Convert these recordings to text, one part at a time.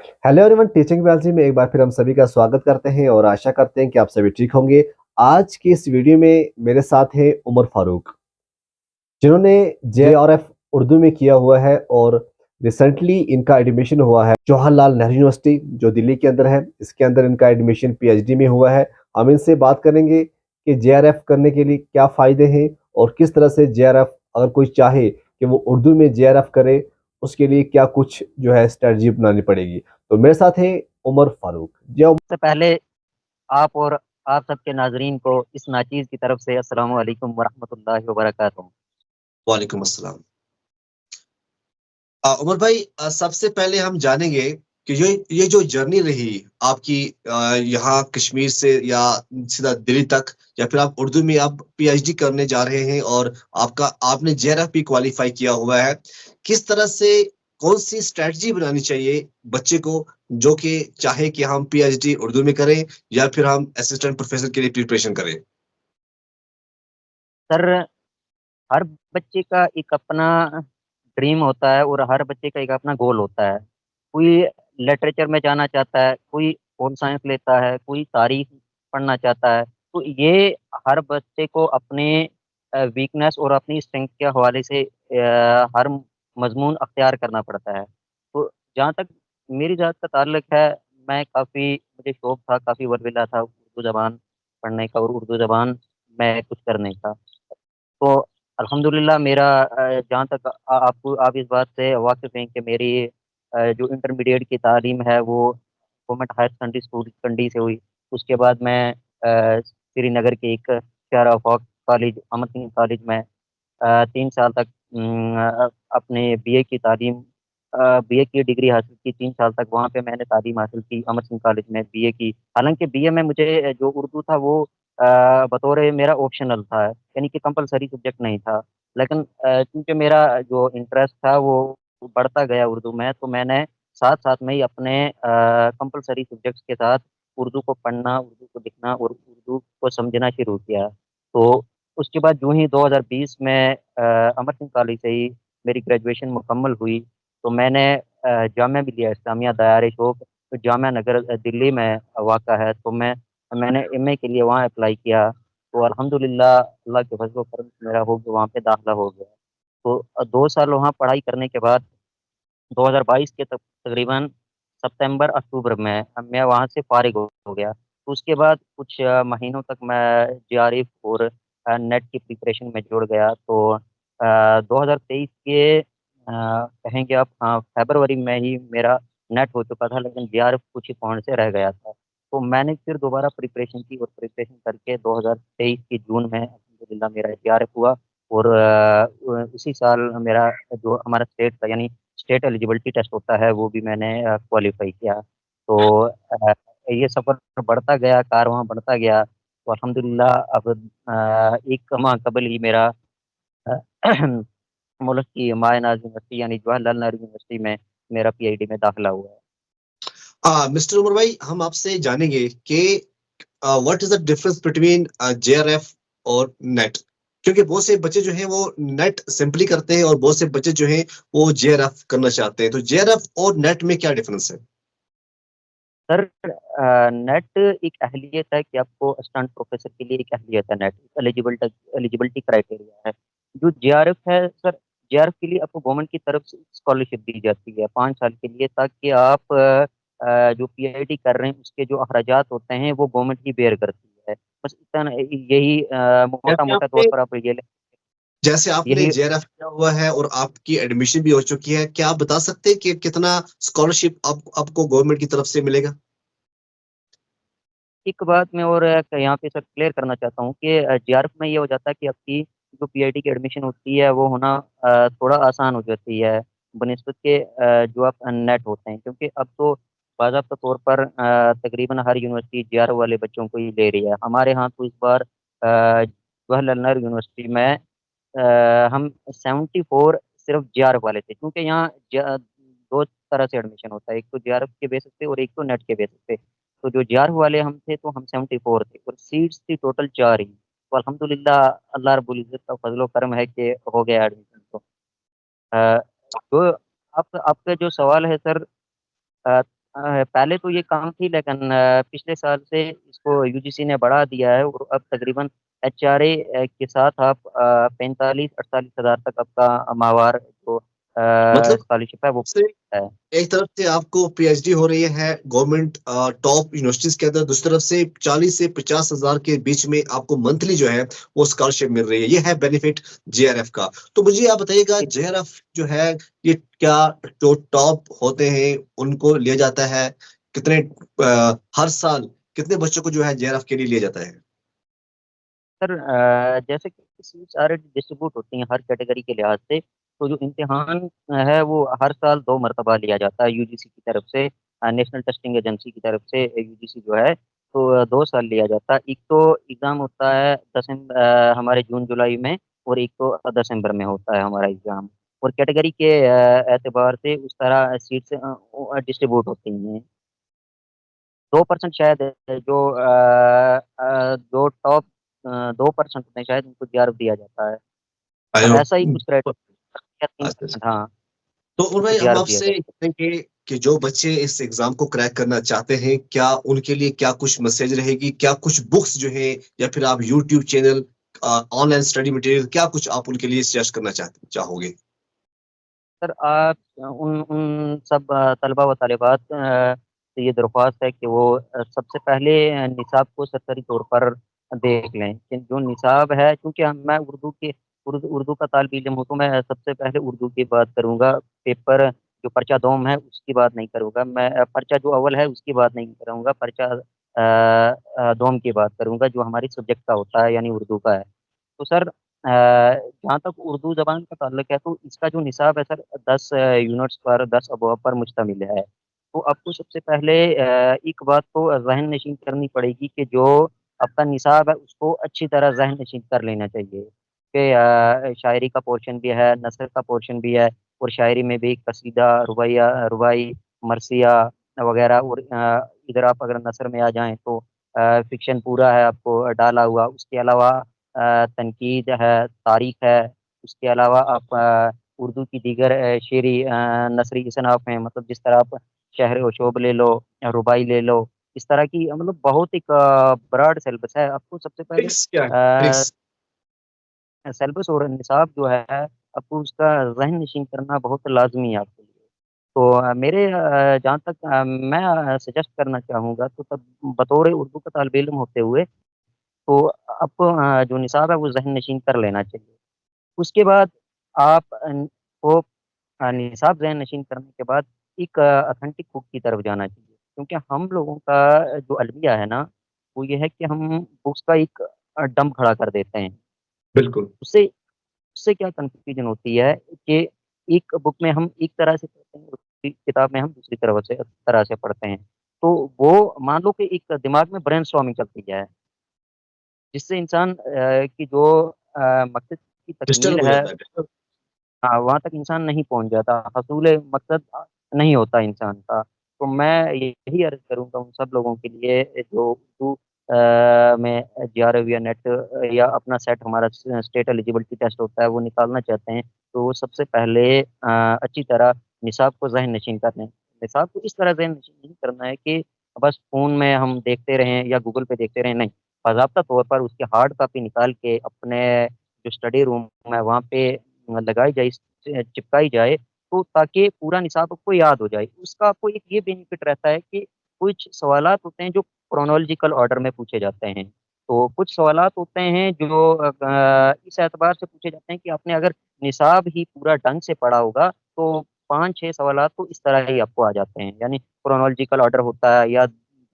Hello everyone, teaching Wellesley में एक बार फिर हम सभी का स्वागत करते हैं और आशा करते हैं कि आप सभी ठीक होंगे। आज की इस वीडियो में मेरे साथ हैं उमर फारूक, जिन्होंने जेआरएफ उर्दू में किया हुआ है और रिसेंटली इनका एडमिशन हुआ है जवाहरलाल नेहरू यूनिवर्सिटी जो दिल्ली के अंदर है। इसके अंदर इनका एडमिशन पीएचडी में हुआ है। हम इनसे बात करेंगे कि जेआरएफ करने के लिए क्या फ़ायदे हैं और किस तरह से जेआरएफ, अगर कोई चाहे कि वो उर्दू में जेआरएफ करे, उसके लिए क्या कुछ जो है स्ट्रेटजी अपनानी पड़ेगी। तो मेरे साथ है उमर फारूक जी। से पहले आप और आप सबके नाजरीन को इस नाचीज़ की तरफ से अस्सलाम वालेकुम वरहमतुल्लाहि वबरकातुहू। वालेकुम अस्सलाम। उमर भाई, सबसे पहले हम जानेंगे कि ये जो जर्नी रही आपकी, यहाँ कश्मीर से या सीधा दिल्ली तक, या फिर आप उर्दू में आप पीएचडी करने जा रहे हैं और आपने जेआरएफ भी क्वालिफाई किया हुआ है। किस तरह से, कौन सी स्ट्रेटजी बनानी चाहिए बच्चे को जो कि चाहे कि हम पीएचडी उर्दू में करें या फिर हम असिस्टेंट प्रोफेसर के लिए प्रिपरेशन करें? सर, हर बच्चे का एक अपना ड्रीम होता है और हर बच्चे का एक अपना गोल होता है। कोई लिटरेचर में जाना चाहता है, कोई होम साइंस लेता है, कोई तारीख पढ़ना चाहता है। तो ये हर बच्चे को अपने वीकनेस और अपनी स्ट्रेंथ के हवाले से हर मजमून अख्तियार करना पड़ता है। तो जहाँ तक मेरी ज़ात का ताल्लुक है, मैं काफ़ी मुझे शौक था, काफ़ी वरविला था उर्दू ज़बान पढ़ने का और उर्दू ज़बान में कुछ करने का। तो अल्हम्दुलिल्लाह मेरा जहाँ तक आपको आप इस बात से वाकिफ़ हैं कि मेरी जो इंटरमीडिएट की तालीम है वो गवर्नमेंट हायर सेकेंडरी स्कूल कंडी से हुई। उसके बाद मैं श्रीनगर के एक शहर वफाक कॉलेज अमर सिंह कॉलेज में 3 साल तक अपने बीए की तालीम बीए की डिग्री हासिल की। 3 साल तक वहाँ पे मैंने तालीम हासिल की अमर सिंह कॉलेज में बीए की। हालाँकि बीए में मुझे जो उर्दू था वो बतौर मेरा ऑप्शनल था, यानी कि कंपल्सरी सब्जेक्ट नहीं था। लेकिन चूँकि मेरा जो इंटरेस्ट था वो बढ़ता गया उर्दू में, तो मैंने साथ-साथ में ही अपने कंपल्सरी सब्जेक्ट्स के साथ उर्दू को पढ़ना, उर्दू को लिखना और उर्दू को समझना शुरू किया। तो उसके बाद यूँ ही 2020 में अमर सिंह कॉलेज से ही मेरी ग्रेजुएशन मुकम्मल हुई। तो मैंने जामिया मिलिया इस्लामिया दायार-ए-शौक़ जो जामिया नगर दिल्ली में वाक़ा है, तो मैंने एमए के लिए वहाँ अप्लाई किया। तो अल्हम्दुलिल्लाह अल्लाह के फज़ल व करम से मेरा हो गया, वहाँ पे दाखिला हो गया। तो 2 साल वहाँ पढ़ाई करने के बाद 2022 के तकरीबन सितंबर-अक्टूबर में मैं वहाँ से फ़ारिग हो गया। तो उसके बाद कुछ महीनों तक मैं जेआरएफ और नेट की प्रिपरेशन में जुड़ गया। तो 2023 के कहेंगे आप, हाँ, फ़रवरी में ही मेरा नेट हो चुका था, लेकिन जेआरएफ कुछ ही पॉइंट से रह गया था। तो मैंने फिर दोबारा प्रिपरेशन की और प्रिपरेशन करके 2023 के जून में अल्हम्दुलिल्लाह मेरा जेआरएफ हुआ। और उसी साल मेरा जो हमारा स्टेट था, यानी स्टेट एलिजिबिलिटी टेस्ट होता है, वो भी मैंने क्वालिफ़ाई किया। तो ये सफ़र बढ़ता गया, कारवां बढ़ता गया। तो अल्हम्दुलिल्लाह अब 1 माह कबल ही मेरा अ, मुल्क की माय-नाज़ यूनिवर्सिटी यानी जवाहरलाल नेहरू यूनिवर्सिटी में मेरा पीएचडी में दाखिला हुआ है। मिस्टर उमर भाई, हम आपसे जानेंगे कि what is the difference between JRF और नेट, क्योंकि बहुत से बच्चे जो हैं वो नेट सिंपली करते हैं और बहुत से बच्चे जो हैं वो जेआरएफ करना चाहते हैं। तो जेआरएफ और नेट में क्या डिफरेंस है? सर, नेट एक अहलियत है कि आपको असिस्टेंट प्रोफ़ेसर के लिए एक अहलियत है नेट, एलिजिबिलिटी क्राइटेरिया है। जो जेआरएफ है सर, जेआरएफ के लिए आपको गवर्नमेंट की तरफ से स्कॉलरशिप दी जाती है 5 साल के लिए, ताकि आप जो पीएचडी कर रहे हैं उसके जो अखराजात होते हैं वो गवर्नमेंट ही बेयर करती है। बस इतना यही जैसे मोटा-मोटा तौर आपने पर आप ये ले जैसे आपने यही जेआरएफ किया हुआ है और आपकी एडमिशन भी हो चुकी है, क्या आप बता सकते हैं कि कितना स्कॉलरशिप आपको गवर्नमेंट की तरफ से मिलेगा? एक बात मैं और यहाँ पे सर क्लियर करना चाहता हूँ कि जेआरएफ में ये हो जाता है कि आपकी जो पीआईटी की एडमिशन होती है वो होना थोड़ा आसान हो जाती है बनिस्बत के जो आप नेट होते हैं, क्योंकि अब तो बाज़ाब्ता तौर पर तकरीबन हर यूनिवर्सिटी जेआरएफ वाले बच्चों को ही ले रही है। हमारे यहाँ तो इस बार जवाहरलाल नेहरू यूनिवर्सिटी में हम 74 सिर्फ जेआरएफ वाले थे, क्योंकि यहाँ 2 तरह से एडमिशन होता है, एक तो जेआरएफ के बेसिस पे और एक तो नेट के बेसिस पे। तो जो जेआरएफ वाले हम थे तो हम 74 थे और सीट्स थी टोटल 4 ही। तो अल्हम्दुलिल्लाह अल्लाह रब्बुल इज़्ज़त का फ़ज़ल व करम है कि हो गया एडमिशन। तो जो आपका जो सवाल है सर, پہلے تو یہ کام تھی، لیکن پچھلے سال سے اس کو UGC نے بڑھا دیا ہے، اور اب تقریباً HRA کے ساتھ آپ 45-48 ہزار تک آپ کا ماہوار جو مطلب اسکالرشپ ہے وہ سے ہے۔ ایک طرف سے آپ کو پی ایچ ڈی ہو رہی ہے گورنمنٹ ٹاپ یونیورسٹیز کے اندر، دوسری طرف سے 40 سے 50 ہزار کے بیچ میں آپ کو منتھلی جو ہے وہ اسکالرشپ مل رہی ہے، یہ ہے بینیفٹ JRF کا۔ تو مجھے آپ بتائیے گا JRF جو ہے یہ کیا جو ٹاپ ہوتے ہیں ان کو لیا جاتا ہے، کتنے ہر سال کتنے بچوں کو جو ہے JRF کے لیے لیا جاتا ہے؟ سر جیسے کہ سیٹس آر ڈسٹریبیوٹ ہوتی ہیں ہر کیٹیگری کے لحاظ سے، تو جو امتحان ہے وہ ہر سال 2 مرتبہ لیا جاتا ہے UGC کی طرف سے، نیشنل ٹیسٹنگ ایجنسی کی طرف سے UGC جو ہے، تو 2 سال لیا جاتا ہے۔ ایک تو ایگزام ہوتا ہے دسمبر ہمارے جون جولائی میں، اور ایک تو دسمبر میں ہوتا ہے ہمارا ایگزام، اور کیٹیگری کے اعتبار سے اس طرح سیٹس ڈسٹریبیوٹ ہوتی ہیں۔ 2% شاید جو جو ٹاپ 2% ہوتے ہیں شاید ان کو JRF دیا جاتا ہے، اور ایسا ہی کچھ کرائٹیریا اچھا 3% ہاں تو عمر ان کو بھائی ہم JRF آپ دیا سے جاتا کہیں گے کہ جو بچے اس ایگزام کو کریک کرنا چاہتے ہیں، کیا ان کے لیے کیا کچھ میسج رہے گی، کیا کچھ بکس جو ہیں یا پھر آپ YouTube channel, on line study material, کیا کچھ آپ ان کے لیے سجیسٹ کرنا چاہو گے؟ ہے۔ سر آپ ان سب طلبہ و طالبات سے یہ درخواست ہے کہ وہ سب سے پہلے نصاب کو سرکاری طور پر دیکھ لیں، کہ جو نصاب ہے، کیونکہ میں اردو کا طالب علم ہوں، تو میں سب سے پہلے اردو کی بات کروں گا۔ پیپر جو پرچہ دوم ہے اس کی بات نہیں کروں گا میں، پرچہ جو اول ہے اس کی بات نہیں کروں گا، پرچہ دوم کی بات کروں گا جو ہماری سبجیکٹ کا ہوتا ہے، یعنی اردو کا ہے۔ تو سر جہاں تک اردو زبان کا تعلق ہے، تو اس کا جو نصاب ہے سر 10 یونٹس پر، 10 ابواب پر مشتمل ہے۔ تو آپ کو سب سے پہلے ایک بات تو ذہن نشین کرنی پڑے گی کہ جو آپ کا نصاب ہے اس کو اچھی طرح ذہن نشین کر لینا چاہیے، کہ شاعری کا پورشن بھی ہے، نثر کا پورشن بھی ہے، اور شاعری میں بھی قصیدہ، ربائی، مرثیہ وغیرہ، اور ادھر آپ اگر نثر میں آ جائیں تو فکشن پورا ہے آپ کو ڈالا ہوا۔ اس کے علاوہ تنقید ہے، تاریخ ہے، اس کے علاوہ آپ اردو کی دیگر شعری نثری اصناف ہیں، مطلب جس طرح آپ شہر و شوب لے لو، ربائی لے لو، اس طرح کی مطلب بہت ایک براڈ سیلبس ہے۔ آپ کو سب سے پہلے ٹرکس کیا ہے؟ ٹرکس سیلبس اور نصاب جو ہے آپ کو اس کا ذہن نشین کرنا بہت لازمی ہے آپ کے لیے۔ تو میرے جہاں تک میں سجیسٹ کرنا چاہوں گا، تو تب بطور اردو کا طالب علم ہوتے ہوئے تو آپ کو جو نصاب ہے وہ ذہن نشین کر لینا چاہیے۔ اس کے بعد آپ کو نصاب ذہن نشین کرنے کے بعد ایک اتھینٹک بک کی طرف جانا چاہیے، کیونکہ ہم لوگوں کا جو المیہ ہے نا، وہ یہ ہے کہ ہم بکس کا ایک ڈم کھڑا کر دیتے ہیں۔ بالکل اس سے کیا کنفیوژن ہوتی ہے کہ ایک بک میں ہم ایک طرح سے پڑھتے ہیں، دوسری کتاب میں ہم دوسری طرح سے پڑھتے ہیں، تو وہ مان لو کہ ایک دماغ میں برین اسٹارمنگ چلتی ہے، جس سے انسان کی جو مقصد کی ڈسٹرب تکمیل ہو ہے، جاتا ہے۔ ہاں، وہاں تک انسان نہیں پہنچ جاتا، حصول مقصد نہیں ہوتا انسان کا۔ تو میں یہی عرض کروں گا ان سب لوگوں کے لیے جو اردو میں JRF یا نیٹ یا اپنا سیٹ، ہمارا اسٹیٹ ایلیجیبلٹی ٹیسٹ ہوتا ہے، وہ نکالنا چاہتے ہیں، تو وہ سب سے پہلے اچھی طرح نصاب کو ذہن نشین کر لیں۔ نصاب کو اس طرح ذہن نشین نہیں کرنا ہے کہ بس فون میں ہم دیکھتے رہیں یا گوگل پہ دیکھتے رہیں، نہیں، باضابطہ طور پر اس کی ہارڈ کاپی نکال کے اپنے جو اسٹڈی روم ہے وہاں پہ لگائی جائے، چپکائی جائے، تو تاکہ پورا نصاب آپ کو یاد ہو جائے۔ اس کا آپ کو ایک یہ بینیفٹ رہتا ہے کہ کچھ سوالات ہوتے ہیں جو کرونالوجیکل آرڈر میں پوچھے جاتے ہیں، تو کچھ سوالات ہوتے ہیں جو اس اعتبار سے پوچھے جاتے ہیں کہ آپ نے اگر نصاب ہی پورا ڈھنگ سے پڑھا ہوگا تو 5-6 سوالات تو اس طرح ہی آپ کو آ جاتے ہیں، یعنی کرونالوجیکل آرڈر ہوتا ہے یا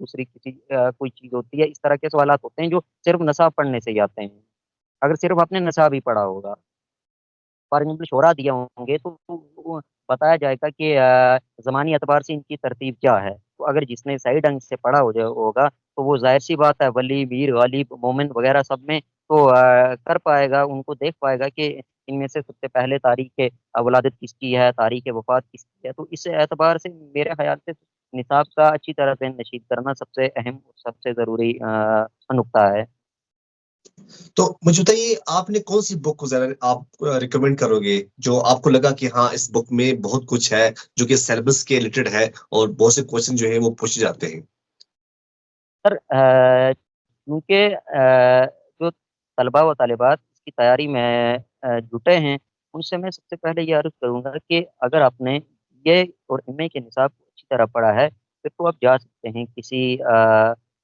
دوسری کسی کوئی چیز ہوتی ہے، اس طرح کے سوالات ہوتے ہیں جو صرف نصاب پڑھنے سے ہی آتے ہیں، اگر صرف آپ نے نصاب ہی پڑھا ہوگا۔ فار ایگزامپل شعراء دیا ہوں گے تو وہ بتایا جائے گا کہ زمانی اعتبار سے ان کی ترتیب کیا ہے، تو اگر جس نے صحیح ڈھنگ سے پڑھا ہوگا تو وہ ظاہر سی بات ہے ولی، ویر، غالب، مومن وغیرہ سب میں تو کر پائے گا، ان کو دیکھ پائے گا کہ ان میں سے سب سے پہلے تاریخ ولادت کس کی ہے، تاریخ وفات کس کی ہے۔ تو اس اعتبار سے میرے خیال سے نصاب کا اچھی طرح سے نشید کرنا سب سے اہم اور سب سے ضروری نقطہ ہے۔ تو مجھے بتائیے آپ نے کون سی بک کو ذرا آپ ریکمینڈ کرو گے جو آپ کو لگا کہ ہاں اس بک میں بہت کچھ ہے جو کہ سیلیبس کے ریلیٹڈ ہے اور بہت سے کوشچن جو ہے وہ پوچھے جاتے ہیں؟ سر کیونکہ جو طلباء و طالبات اس کی تیاری میں جٹے ہیں، ان سے میں سب سے پہلے یہ عرض کروں گا کہ اگر آپ نے یہ اور ایم اے کے نصاب کو اچھی طرح پڑھا ہے پھر تو آپ جا سکتے ہیں کسی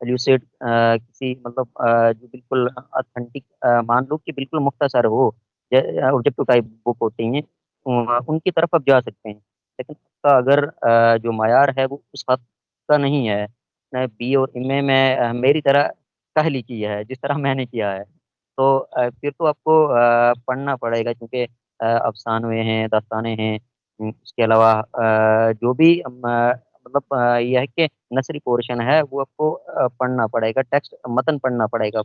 ایلوسیٹ کسی مطلب جو بالکل اتھینٹک مان لو کہ بالکل مختصر ہو آبجیکٹو ٹائپ بک ہوتی ہیں ان کی طرف آپ جا سکتے ہیں، لیکن اس کا اگر جو معیار ہے وہ اس حد کا نہیں ہے، بی اور ایم اے میں میری طرح کہلی کی ہے جس طرح میں نے کیا ہے، تو پھر تو آپ کو پڑھنا پڑے گا کیونکہ افسانے ہیں، داستانیں ہیں، اس کے علاوہ جو بھی مطلب یہ ہے کہ نثری پورشن ہے وہ آپ کو پڑھنا پڑے گا، ٹیکسٹ متن پڑھنا پڑے گا۔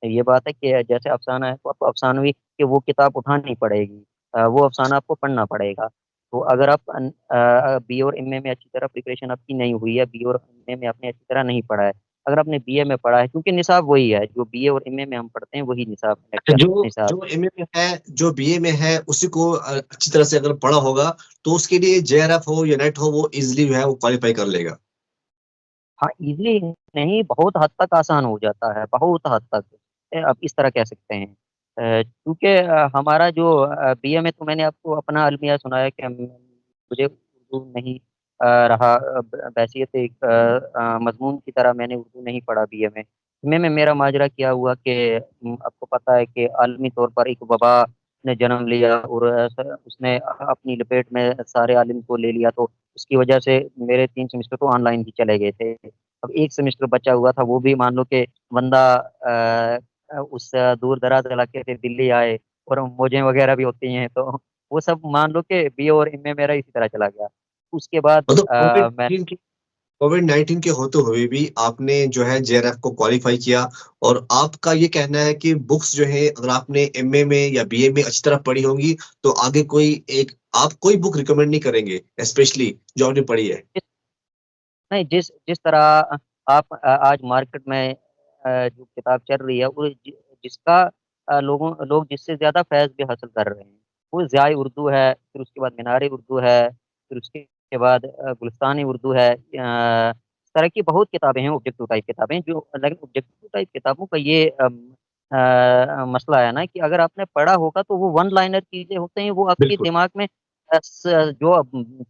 یہ بات ہے کہ جیسے افسانہ ہے تو آپ کو افسانوی کہ وہ کتاب اٹھانی پڑے گی، وہ افسانہ آپ کو پڑھنا پڑے گا۔ تو اگر آپ بی اور ایم اے میں اچھی طرح پریپریشن آپ کی نہیں ہوئی ہے، بی اور ایم اے میں آپ نے اچھی طرح نہیں پڑھا ہے، اگر آپ نے بی اے میں پڑھا ہے کیونکہ نصاب وہی ہے جو بی اے اور ایم اے میں ہم پڑھتے ہیں، وہی نصاب ہے جو نصاب۔ جو ایم اے میں ہے، جو بی اے میں ہے، اسی کو اچھی طرح سے اگر پڑھا ہوگا تو اس کے لیے جے آر ایف ہو یا نیٹ ہو وہ ایزیلی جو ہے وہ کوالیفائی کر لے گا۔ ہاں ایزلی نہیں، بہت حد تک آسان ہو جاتا ہے، بہت حد تک آپ اس طرح کہہ سکتے ہیں، کیونکہ ہمارا جو بی اے میں تو میں نے آپ کو اپنا المیہ سنایا کہ مجھے اردو نہیں رہا بحیثیت ایک مضمون کی طرح میں نے اردو نہیں پڑھا بی اے میں۔ ایم اے میں میرا ماجرا کیا ہوا کہ آپ کو پتہ ہے کہ عالمی طور پر ایک وبا نے جنم لیا اور اس نے اپنی لپیٹ میں سارے عالم کو لے لیا، تو اس کی وجہ سے میرے 3 سیمسٹر تو آن لائن ہی چلے گئے تھے۔ اب ایک سیمسٹر بچا ہوا تھا، وہ بھی مان لو کہ بندہ اس دور دراز علاقے سے دلی آئے اور موجیں وغیرہ بھی ہوتی ہیں، تو وہ سب مان لو کہ بی اے اور ایم اے میرا اسی طرح چلا گیا۔ اس کے بعد مطلب میں کووڈ 19 کے ہوتے ہوئے بھی آپ نے جو ہے جے آر ایف کو کوالیفائی کیا، اور آپ کا یہ کہنا ہے کہ بکس جو ہے اگر آپ نے ایم اے میں یا بی اے میں اچھی طرح پڑھی ہوں گی تو آگے آپ کوئی بک ریکمینڈ نہیں کریں گے اسپیشلی جو آپ نے پڑھی ہے؟ نہیں، جس طرح آپ آج مارکیٹ میں جو کتاب چل رہی ہے وہ جس کا لوگ جس سے زیادہ فیض بھی حاصل کر رہے ہیں وہ ضیاء اردو ہے، پھر اس کے بعد مینار اردو ہے، پھر اس کے بعد گلستان اردو ہے، اس طرح کی بہت کتابیں ہیں آبجیکٹو ٹائپ کتابیں جو، لیکن آبجیکٹو ٹائپ کتابوں کا یہ مسئلہ ہے نا کہ اگر آپ نے پڑھا ہوگا تو وہ ون لائنر چیزیں ہوتے ہیں، وہ آپ کے بالکل دماغ میں جو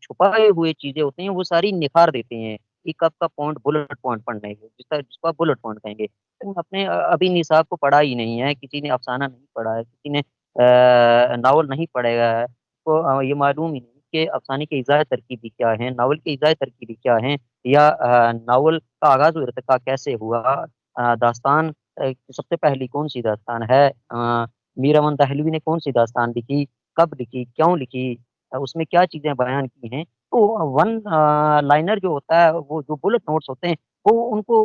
چھپائے ہوئے چیزیں ہوتی ہیں وہ ساری نکھار دیتے ہیں، ایک آپ کا پوائنٹ بلٹ پوائنٹ پڑھنے کے جس کو آپ بلٹ پوائنٹ کہیں گے، لیکن اپنے ابھی نصاب کو پڑھا ہی نہیں ہے، کسی نے افسانہ نہیں پڑھا ہے، کسی نے ناول نہیں پڑھے گا ہے، تو یہ معلوم ہی نہیں کہ افسانے کی اجزاء ترکیبی کیا ہیں، ناول کی اجزاء ترکیبی کیا ہیں، یا ناول کا آغاز و ارتقاء کیسے ہوا، داستان سب سے پہلی کون سی داستان ہے، میر امن دہلوی نے کون سی داستان لکھی، کب لکھی، کیوں لکھی، اس میں کیا چیزیں بیان کی ہیں، تو ون لائنر جو ہوتا ہے وہ جو بلٹ نوٹس ہوتے ہیں وہ ان کو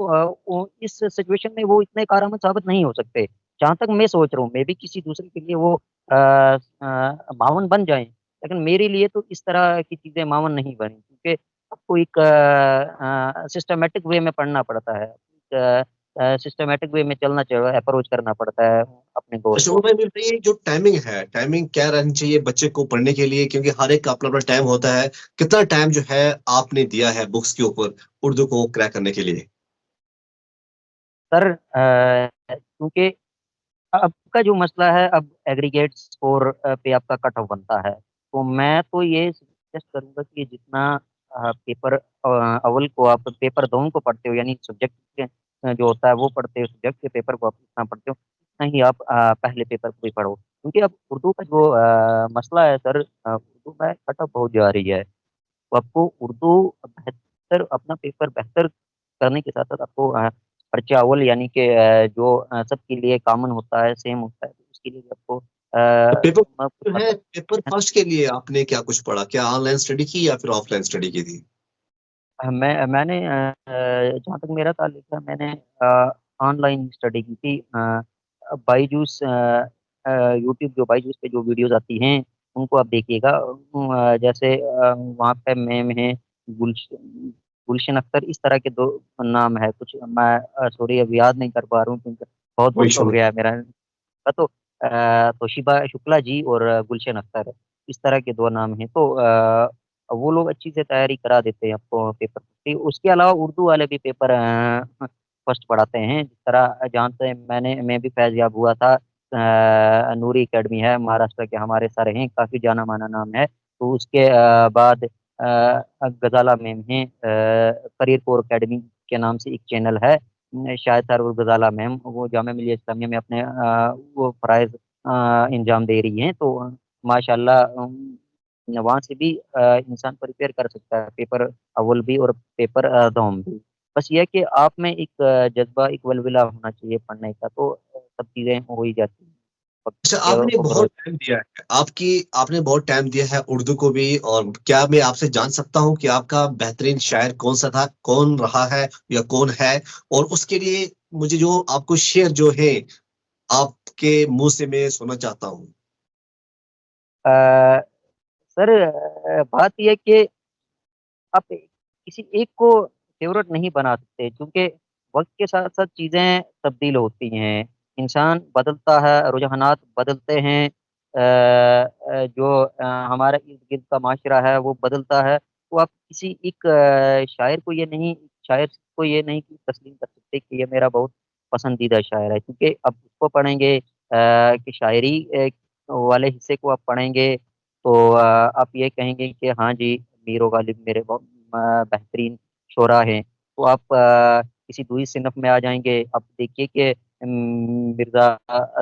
اس سچویشن میں وہ اتنے کارآمد ثابت نہیں ہو سکتے، جہاں تک میں سوچ رہا ہوں، میں بھی کسی دوسرے کے لیے وہ معاون بن جائیں، لیکن میرے لیے تو اس طرح کی چیزیں معاون نہیں بنی، کیونکہ آپ کو ایک سسٹمیٹک وے میں پڑھنا پڑتا ہے، سسٹمیٹک وے میں چلنا چاہیے، اپروچ کرنا پڑتا ہے اپنے گول اچھا، وہ کو۔ میں بتائیے جو ٹائمنگ ہے، ٹائمنگ کیا رہنی چاہیے بچے کو پڑھنے کے لیے؟ کیونکہ ہر ایک کا اپنا اپنا ٹائم ہوتا ہے، کتنا ٹائم جو ہے آپ نے دیا ہے بکس کے اوپر اردو کو کریک کرنے کے لیے؟ سر کیونکہ اب کا جو مسئلہ ہے، اب ایگریگیٹ اسکور پہ آپ کا کٹ آف بنتا ہے، تو میں تو یہ سجیسٹ کروں گا کہ جتنا پیپر اول کو آپ پیپر دونوں کو پڑھتے ہو، یعنی سبجیکٹ جو ہوتا ہے وہ پڑھتے ہو، سبجیکٹ کے پیپر کو آپ اتنا پڑھتے ہو اتنا ہی آپ پہلے پیپر کو بھی پڑھو، کیونکہ اب اردو کا جو مسئلہ ہے سر، اردو میں کٹ آف بہت جا رہی ہے، تو آپ کو اردو بہتر اپنا پیپر بہتر کرنے کے ساتھ ساتھ آپ کو پرچہ اول یعنی کہ جو سب کے لیے کامن ہوتا ہے، سیم ہوتا ہے، تو اس کے لیے بھی آپ کو تو پیپر جو ہے، مطلب پیپر فرسٹ کے لیے آپ نے کیا کچھ پڑھا؟ کیا آن لائن اسٹڈی کی یا پھر آف لائن اسٹڈی کی تھی؟ میں نے جہاں تک میرا تعلق ہے میں نے آن لائن اسٹڈی کی تھی، بائیجوس یوٹیوب جو بائیجوس پہ جو ویڈیوز آتی ہیں ان کو آپ دیکھیے گا، جیسے وہاں پہ میم ہیں گلشن اختر، اس طرح کے دو نام ہے کچھ، میں سوری اب یاد نہیں کر پا رہا ہوں کیونکہ बहुत कोई बहुत शुक्र। शुक्रिया मेरा तो तोशिबा शुक्ला जी और गुलशन अख्तर, इस तरह के 2 नाम हैं। तो वो लोग अच्छी से तैयारी करा देते हैं आपको पेपर की। उसके अलावा उर्दू वाले भी पेपर फर्स्ट पढ़ाते हैं। जिस तरह जानते हैं मैं भी फैज़ याब हुआ था। नूरी एकेडमी है, महाराष्ट्र के हमारे सर हैं, काफ़ी जाना माना नाम है। तो उसके बाद गजाला मैम हैं, करियर कोर एकेडमी के नाम से एक चैनल है, शायद सरवर गजाला मैम, वो जामिया मिलिया इस्लामिया में अपने वो फ़राइज़ इंजाम दे रही हैं। तो माशाल्लाह वहाँ से भी इंसान प्रिपेयर कर सकता है पेपर अव्वल भी और पेपर दोम भी। बस ये है कि आप में एक जज़्बा, एक वलवला होना चाहिए पढ़ने का, तो सब चीज़ें हो ही जाती हैं वक़्त अच्छा, के आपने और बहुत टाइम दिया है, आपने बहुत टाइम दिया है उर्दू को भी। और क्या मैं आपसे जान सकता हूँ कि आपका बेहतरीन शायर कौन सा था, कौन रहा है या कौन है? और उसके लिए मुझे जो आपको शेर जो है आपके मुंह से मैं सुनना चाहता हूँ। अ, सर बात ये है कि आप किसी एक को फ़ेवरेट नहीं बना सकते, क्योंकि वक़्त के साथ-साथ चीज़ें तब्दील होती हैं, इंसान बदलता है, रुझानात बदलते हैं, जो हमारा इर्द-गिर्द का माशरा है वो बदलता है। तो आप किसी एक शायर को ये नहीं कि तस्लीम कर सकते कि ये मेरा बहुत पसंदीदा शायर है, क्योंकि अब उसको पढ़ेंगे कि शायरी वाले हिस्से को आप पढ़ेंगे तो आप ये कहेंगे कि हाँ जी, मीर ओ गालिब मेरे बहुत बेहतरीन शुरा हैं। तो आप किसी दूसरी सिनफ़ में आ जाएँगे, आप देखिए कि मिर्ज़ा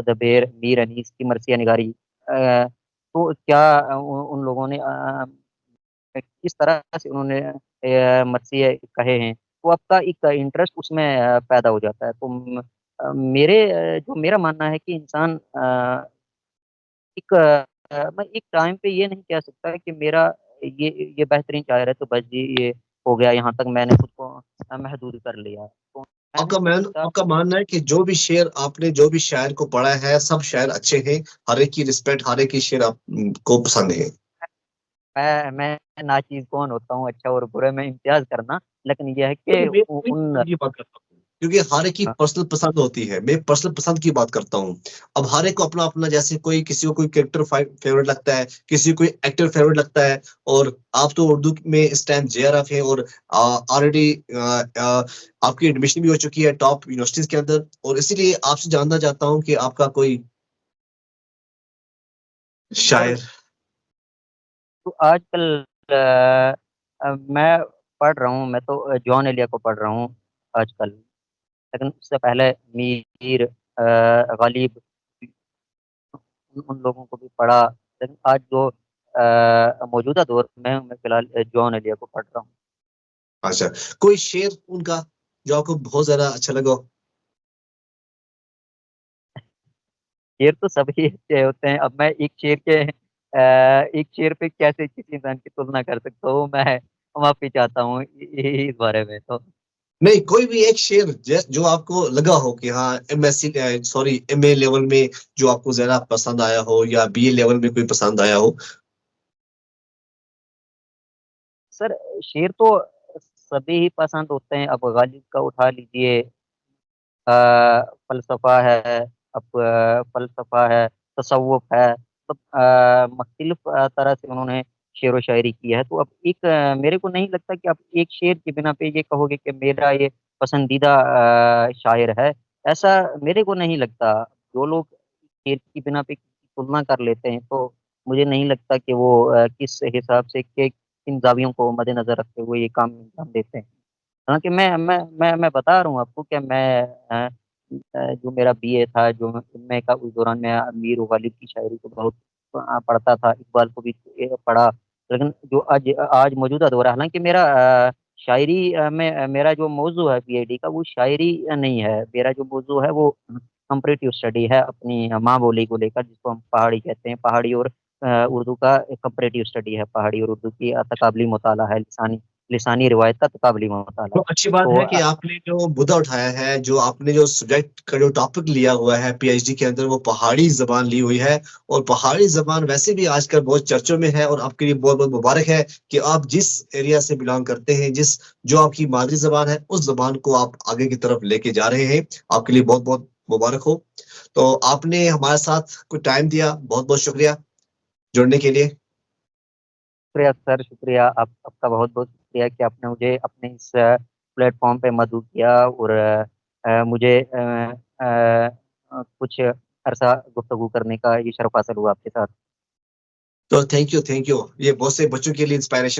दबेर, मीर अनीस की मरसिया निगारी, तो क्या उन लोगों ने किस तरह से उन्होंने मरसिए कहे हैं, तो आपका एक इंटरेस्ट उसमें पैदा हो जाता है। तो जो मेरा मानना है कि इंसान एक मैं एक टाइम पे ये नहीं कह सकता कि मेरा ये बेहतरीन शायर है तो बस जी ये हो गया, यहाँ तक मैंने खुद को महदूद कर लिया। तो मैं नहीं सोचता। आपका मानना है कि जो भी शायर को पढ़ा है, सब शायर अच्छे हैं, हर एक की रिस्पेक्ट, हर एक की शेर आप को पसंद है? मैं नाचीज़ कौन होता हूँ अच्छा और बुरे में इम्तियाज़ करना, लेकिन ये है कि क्योंकि मैं उ अपनी उन पसंद की बात करता हूँ, क्योंकि हर एक की पर्सनल पसंद होती है। मैं पर्सनल पसंद की बात करता हूँ। अब हर एक को अपना-अपना, जैसे कोई किसी को कोई कैरेक्टर फेवरेट लगता है, किसी को कोई एक्टर फेवरेट लगता है। और आप तो उर्दू में इस टाइम जेआरएफ है और ऑलरेडी आपकी एडमिशन भी हो चुकी है टॉप यूनिवर्सिटीज़ के अंदर। और इसीलिए आपसे जानना चाहता हूँ कि आपका कोई सर, शायर। तो आजकल मैं पढ़ रहा हूँ, मैं तो जॉन एलिया को पढ़ रहा हूँ आजकल, लेकिन उससे पहले मीर गालिब, उन लोगों को भी पढ़ा। लेकिन आज जो मौजूदा दौर में हूँ, मैं फ़िलहाल जॉन एलिया को पढ़ रहा हूँ। अच्छा, कोई शेर उनका जो आपको बहुत ज़्यादा अच्छा लगा हो? शेर तो सभी अच्छे होते हैं। अब मैं एक शेर पे कैसे किसी इंसान की तुलना कर सकता हूँ, मैं माफ़ी चाहता हूँ इस बारे में तो। नहीं, कोई भी एक शेर जो आपको लगा हो कि हाँ, एमए लेवल में जो आपको ज़्यादा पसंद आया हो या बीए लेवल में कोई पसंद आया हो? सर शेर तो सभी ही पसंद होते हैं। अब गालिब का उठा लीजिए, फ़लसफ़ा है, अब फ़लसफ़ा है, तसव्वुफ़ है, मतलब मुख्तलिफ़ तरह से उन्होंने शेर व शायरी की है। तो अब मेरे को नहीं लगता कि आप एक शेर के बिना पे ये कहोगे कि मेरा ये पसंदीदा शायर है, ऐसा मेरे को नहीं लगता। जो लोग शेर की बिना पे तुलना कर लेते हैं, तो मुझे नहीं लगता कि वो किस हिसाब से किन ज़ावियों को मद्देनज़र रखते हुए ये काम अंजाम देते हैं। हालाँकि मैं बता रहा हूँ आपको कि जो मेरा बीए था, जो मैं का उस दौरान मैं अमीर गालिब की शायरी को बहुत पढ़ता था, इकबाल को भी पढ़ा। लेकिन जो आज आज मौजूदा दौर है, हालाँकि मेरा शायरी में मेरा जो मौज़ू है पीएचडी का, वो शायरी नहीं है। मेरा जो मौज़ू है वो कंपैरेटिव स्टडी है अपनी माँ बोली को लेकर, जिसको हम पहाड़ी कहते हैं। पहाड़ी और उर्दू का कंपैरेटिव स्टडी है। पहाड़ी और उर्दू की तकाबली मुताला है, लिसानी रिवायत का तकाबली मुताला तो है। अच्छी बात तो है कि आपने जो मुद्दा उठाया है, जो आपने जो सब्जेक्ट का जो टॉपिक लिया हुआ है पीएचडी के अंदर, वो पहाड़ी ज़बान ली हुई है। और पहाड़ी ज़बान वैसे भी आजकल बहुत चर्चों में है। और आपके लिए बहुत-बहुत मुबारक है कि आप जिस एरिया से बिलॉन्ग करते हैं, जो आपकी मादरी ज़बान है, उस ज़बान को आप आगे की तरफ लेके जा रहे हैं। आपके लिए बहुत-बहुत मुबारक हो। तो आपने हमारे साथ कुछ टाइम दिया, बहुत बहुत शुक्रिया जुड़ने के लिए। शुक्रिया सर, शुक्रिया। आपका बहुत बहुत शुक्रिया कि आपने मुझे अपने इस प्लेटफॉर्म पे मदऊ किया और मुझे कुछ अरसा गुफ्तगू करने का ये शर्फ हासिल हुआ आपके साथ। तो थैंक यू, ये बहुत से बच्चों के लिए इंस्पायरेशन